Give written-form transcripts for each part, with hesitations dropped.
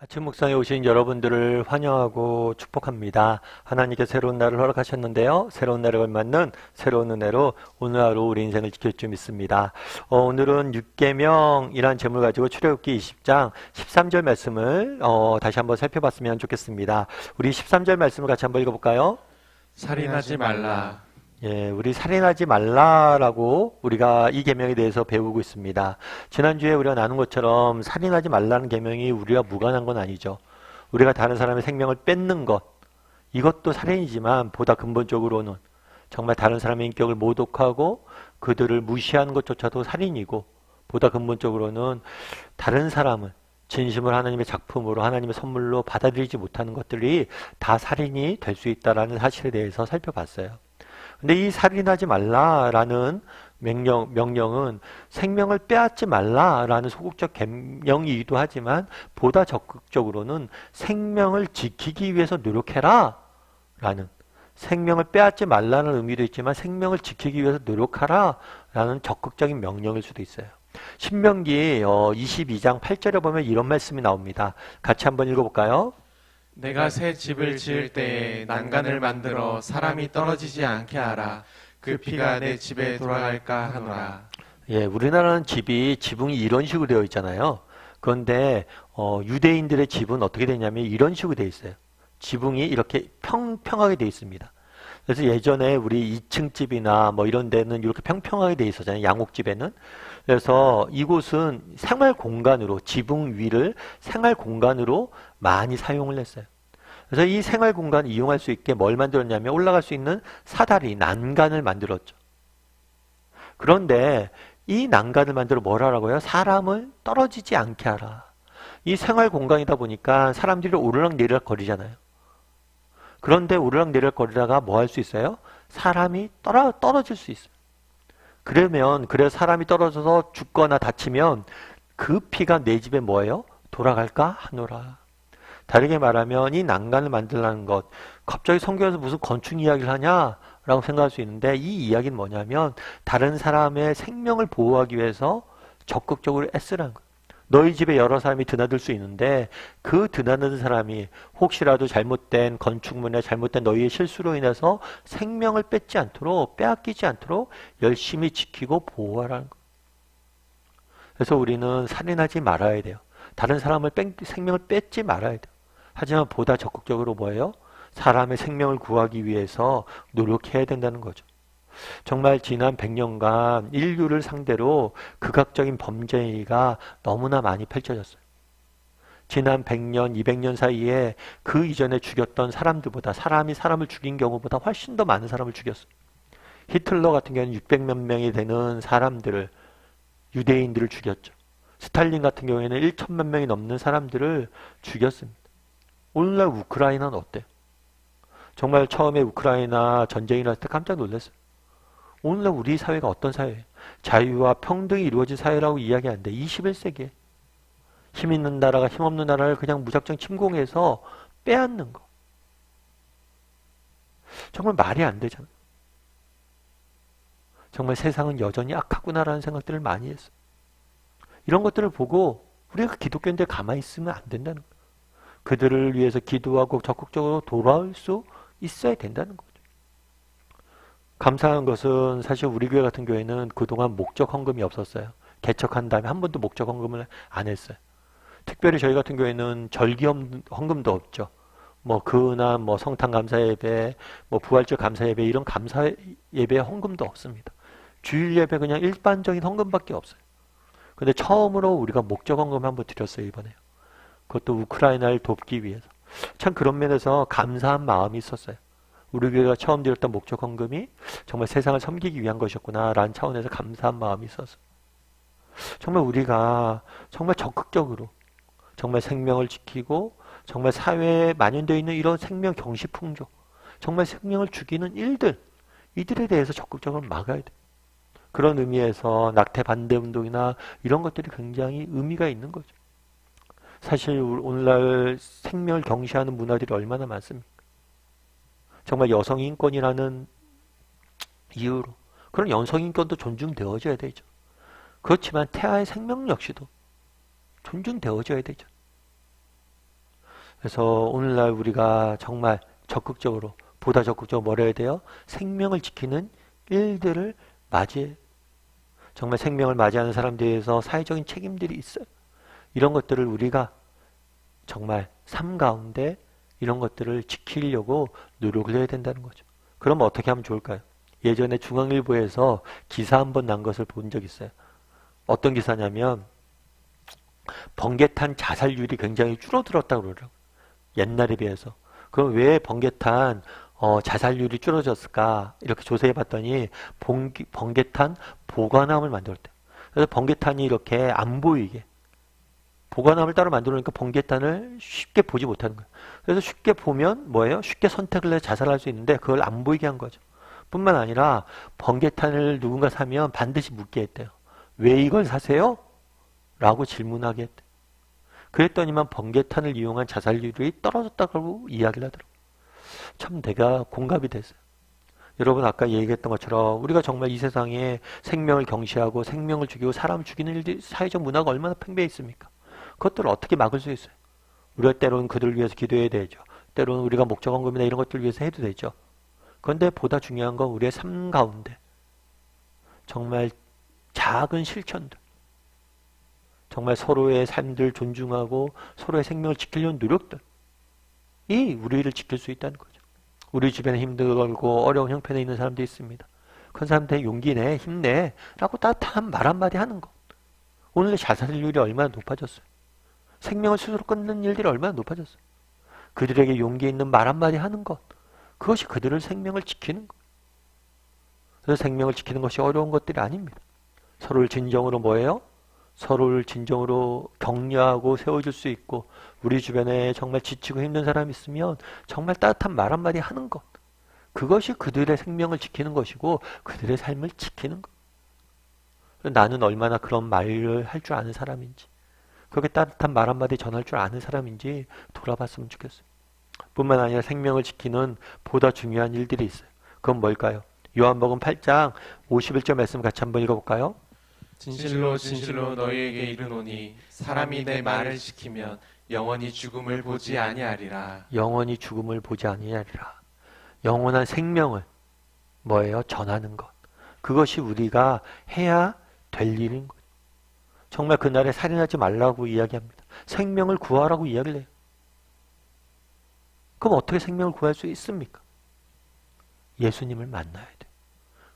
아침 묵상에 오신 여러분들을 환영하고 축복합니다. 하나님께 새로운 날을 허락하셨는데요. 새로운 날을 걸맞는 새로운 은혜로 오늘 하루 우리 인생을 지킬 줄 믿습니다. 오늘은 6계명이란 제목을 가지고 출애굽기 20장 13절 말씀을 다시 한번 살펴봤으면 좋겠습니다. 우리 13절 말씀을 같이 한번 읽어볼까요? 살인하지 말라. 예, 우리 살인하지 말라라고 우리가 이 계명에 대해서 배우고 있습니다. 지난주에 우리가 나눈 것처럼 살인하지 말라는 계명이 우리가 무관한 건 아니죠. 우리가 다른 사람의 생명을 뺏는 것, 이것도 살인이지만 보다 근본적으로는 정말 다른 사람의 인격을 모독하고 그들을 무시하는 것조차도 살인이고, 보다 근본적으로는 다른 사람을 진심으로 하나님의 작품으로, 하나님의 선물로 받아들이지 못하는 것들이 다 살인이 될 수 있다는 사실에 대해서 살펴봤어요. 근데 이 살인하지 말라라는 명령은 생명을 빼앗지 말라라는 소극적 계명이기도 하지만, 보다 적극적으로는 생명을 지키기 위해서 노력해라 라는, 생명을 빼앗지 말라는 의미도 있지만 생명을 지키기 위해서 노력하라 라는 적극적인 명령일 수도 있어요. 신명기 22장 8절에 보면 이런 말씀이 나옵니다. 같이 한번 읽어볼까요? 내가 새 집을 지을 때에 난간을 만들어 사람이 떨어지지 않게 하라. 그 피가 내 집에 돌아갈까 하노라. 예, 우리나라는 집이 지붕이 이런 식으로 되어 있잖아요. 그런데 유대인들의 집은 어떻게 되냐면 이런 식으로 되어 있어요. 지붕이 이렇게 평평하게 되어 있습니다. 그래서 예전에 우리 2층 집이나 뭐 이런 데는 이렇게 평평하게 되어 있었잖아요. 양옥집에는. 그래서 이곳은 생활 공간으로, 지붕 위를 생활 공간으로 많이 사용을 했어요. 그래서 이 생활 공간을 이용할 수 있게 뭘 만들었냐면 올라갈 수 있는 사다리, 난간을 만들었죠. 그런데 이 난간을 만들어 뭘 하라고요? 사람을 떨어지지 않게 하라. 이 생활 공간이다 보니까 사람들이 오르락내리락 거리잖아요. 그런데 오르락내리락 거리다가 뭐 할 수 있어요? 사람이 떨어질 수 있어요. 그래서 사람이 떨어져서 죽거나 다치면 그 피가 내 집에 뭐예요? 돌아갈까 하노라. 다르게 말하면 이 난간을 만들라는 것, 갑자기 성경에서 무슨 건축 이야기를 하냐? 라고 생각할 수 있는데, 이 이야기는 뭐냐면 다른 사람의 생명을 보호하기 위해서 적극적으로 애쓰라는 거예요. 너희 집에 여러 사람이 드나들 수 있는데 그 드나드는 사람이 혹시라도 잘못된 건축물에 잘못된 너희의 실수로 인해서 생명을 뺏지 않도록, 빼앗기지 않도록 열심히 지키고 보호하라는 거예요. 그래서 우리는 살인하지 말아야 돼요. 다른 사람을 생명을 뺏지 말아야 돼요. 하지만 보다 적극적으로 뭐예요? 사람의 생명을 구하기 위해서 노력해야 된다는 거죠. 정말 지난 100년간 인류를 상대로 극악적인 범죄가 너무나 많이 펼쳐졌어요. 지난 100년, 200년 사이에 그 이전에 죽였던 사람들보다, 사람이 사람을 죽인 경우보다 훨씬 더 많은 사람을 죽였어요. 히틀러 같은 경우는 600몇 명이 되는 사람들을, 유대인들을 죽였죠. 스탈린 같은 경우에는 1천만 명이 넘는 사람들을 죽였습니다. 오늘날 우크라이나는 어때요? 정말 처음에 우크라이나 전쟁이 일어날 때 깜짝 놀랐어요. 오늘날 우리 사회가 어떤 사회예요? 자유와 평등이 이루어진 사회라고 이야기하는데 21세기에 힘 있는 나라가 힘없는 나라를 그냥 무작정 침공해서 빼앗는 거. 정말 말이 안 되잖아요. 정말 세상은 여전히 악하구나라는 생각들을 많이 했어요. 이런 것들을 보고 우리가 기독교인들 가만히 있으면 안 된다는 거예요. 그들을 위해서 기도하고 적극적으로 돌아올 수 있어야 된다는 거죠. 감사한 것은 사실 우리 교회 같은 교회는 그동안 목적 헌금이 없었어요. 개척한 다음에 한 번도 목적 헌금을 안 했어요. 특별히 저희 같은 교회는 절기 헌금도 없죠. 뭐 근한, 뭐 성탄 감사 예배, 뭐 부활절 감사 예배, 이런 감사 예배 헌금도 없습니다. 주일 예배 그냥 일반적인 헌금밖에 없어요. 근데 처음으로 우리가 목적 헌금 한번 드렸어요, 이번에. 그것도 우크라이나를 돕기 위해서. 참 그런 면에서 감사한 마음이 있었어요. 우리 교회가 처음 드렸던 목적 헌금이 정말 세상을 섬기기 위한 것이었구나 라는 차원에서 감사한 마음이 있었어요. 정말 우리가 정말 적극적으로 정말 생명을 지키고 정말 사회에 만연되어 있는 이런 생명 경시풍조, 정말 생명을 죽이는 이들에 대해서 적극적으로 막아야 돼요. 그런 의미에서 낙태 반대 운동이나 이런 것들이 굉장히 의미가 있는 거죠. 사실 오늘날 생명을 경시하는 문화들이 얼마나 많습니까? 정말 여성 인권이라는 이유로 그런 여성 인권도 존중되어져야 되죠. 그렇지만 태아의 생명 역시도 존중되어져야 되죠. 그래서 오늘날 우리가 정말 적극적으로, 보다 적극적으로 뭘 해야 돼요? 생명을 지키는 일들을 맞이해. 정말 생명을 맞이하는 사람들에서 사회적인 책임들이 있어요. 이런 것들을 우리가 정말 삶 가운데 이런 것들을 지키려고 노력을 해야 된다는 거죠. 그럼 어떻게 하면 좋을까요? 예전에 중앙일보에서 기사 한 번 난 것을 본 적 있어요. 어떤 기사냐면 번개탄 자살률이 굉장히 줄어들었다고 그러더라고요. 옛날에 비해서. 그럼 왜 번개탄 자살률이 줄어졌을까? 이렇게 조사해 봤더니 번개탄 보관함을 만들었대요. 그래서 번개탄이 이렇게 안 보이게 보관함을 따로 만들어놓으니까 번개탄을 쉽게 보지 못하는 거예요. 그래서 쉽게 보면 뭐예요? 쉽게 선택을 해서 자살할 수 있는데 그걸 안 보이게 한 거죠. 뿐만 아니라 번개탄을 누군가 사면 반드시 묻게 했대요. 왜 이걸 사세요? 라고 질문하게 했대요. 그랬더니만 번개탄을 이용한 자살률이 떨어졌다고 이야기를 하더라고요. 참 내가 공감이 됐어요. 여러분 아까 얘기했던 것처럼 우리가 정말 이 세상에 생명을 경시하고 생명을 죽이고 사람을 죽이는 일들이 사회적 문화가 얼마나 팽배해 있습니까? 그것들을 어떻게 막을 수 있어요? 우리가 때로는 그들을 위해서 기도해야 되죠. 때로는 우리가 목적원금이나 이런 것들을 위해서 해도 되죠. 그런데 보다 중요한 건 우리의 삶 가운데 정말 작은 실천들, 정말 서로의 삶들 존중하고 서로의 생명을 지키려는 노력들이 우리를 지킬 수 있다는 거죠. 우리 주변에 힘들고 어려운 형편에 있는 사람도 있습니다. 그런 사람들의 용기 내, 힘내 라고 따뜻한 말 한마디 하는 것. 오늘 자살률이 얼마나 높아졌어요. 생명을 스스로 끊는 일들이 얼마나 높아졌어요. 그들에게 용기 있는 말 한마디 하는 것. 그것이 그들의 생명을 지키는 것. 그래서 생명을 지키는 것이 어려운 것들이 아닙니다. 서로를 진정으로 뭐예요? 서로를 진정으로 격려하고 세워줄 수 있고 우리 주변에 정말 지치고 힘든 사람이 있으면 정말 따뜻한 말 한마디 하는 것. 그것이 그들의 생명을 지키는 것이고 그들의 삶을 지키는 것. 나는 얼마나 그런 말을 할 줄 아는 사람인지 그렇게 따뜻한 말 한마디 전할 줄 아는 사람인지 돌아봤으면 좋겠어요. 뿐만 아니라 생명을 지키는 보다 중요한 일들이 있어요. 그건 뭘까요? 요한복음 8장 51절 말씀 같이 한번 읽어볼까요? 진실로 진실로 너희에게 이르노니 사람이 내 말을 지키면 영원히 죽음을 보지 아니하리라. 영원히 죽음을 보지 아니하리라. 영원한 생명을 뭐예요? 전하는 것. 그것이 우리가 해야 될 일인 거죠. 정말 그날에 살인하지 말라고 이야기합니다. 생명을 구하라고 이야기를 해요. 그럼 어떻게 생명을 구할 수 있습니까? 예수님을 만나야 돼요.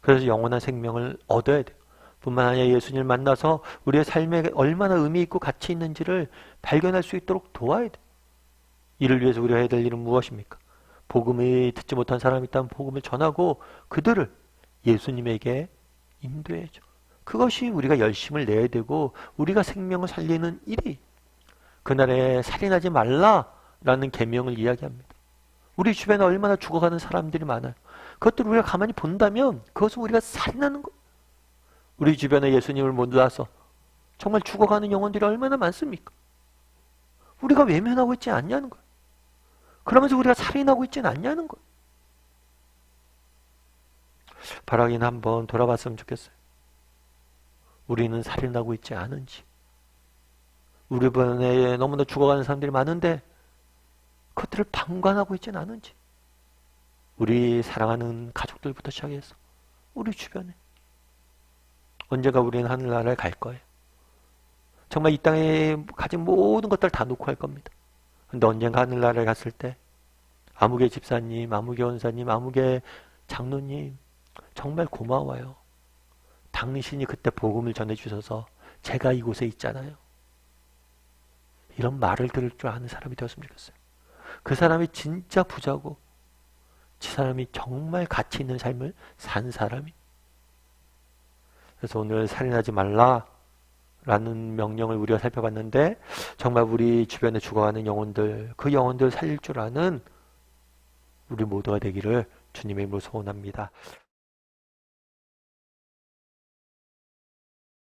그래서 영원한 생명을 얻어야 돼요. 뿐만 아니라 예수님을 만나서 우리의 삶에 얼마나 의미 있고 가치 있는지를 발견할 수 있도록 도와야 돼요. 이를 위해서 우리가 해야 될 일은 무엇입니까? 복음을 듣지 못한 사람이 있다면 복음을 전하고 그들을 예수님에게 인도해야죠. 그것이 우리가 열심을 내야 되고 우리가 생명을 살리는 일이 그날에 살인하지 말라라는 계명을 이야기합니다. 우리 주변에 얼마나 죽어가는 사람들이 많아요. 그것들을 우리가 가만히 본다면 그것은 우리가 살인하는 것. 우리 주변에 예수님을 몰라서 정말 죽어가는 영혼들이 얼마나 많습니까? 우리가 외면하고 있지 않냐는 거예요. 그러면서 우리가 살인하고 있지는 않냐는 거예요. 바라긴 한번 돌아봤으면 좋겠어요. 우리는 살인하고 있지 않은지. 우리 주변에 너무나 죽어가는 사람들이 많은데 그것들을 방관하고 있지는 않은지. 우리 사랑하는 가족들부터 시작해서 우리 주변에 언젠가 우리는 하늘나라에 갈 거예요. 정말 이 땅에 가진 모든 것들 다 놓고 할 겁니다. 근데 언젠가 하늘나라에 갔을 때 아무개 집사님, 아무개 원사님, 아무개 장로님 정말 고마워요. 당신이 그때 복음을 전해주셔서 제가 이곳에 있잖아요. 이런 말을 들을 줄 아는 사람이 되었으면 좋겠어요. 그 사람이 진짜 부자고 그 사람이 정말 가치 있는 삶을 산 사람이. 그래서 오늘 살인하지 말라라는 명령을 우리가 살펴봤는데 정말 우리 주변에 죽어가는 영혼들, 그 영혼들 살릴 줄 아는 우리 모두가 되기를 주님의 이름으로 소원합니다.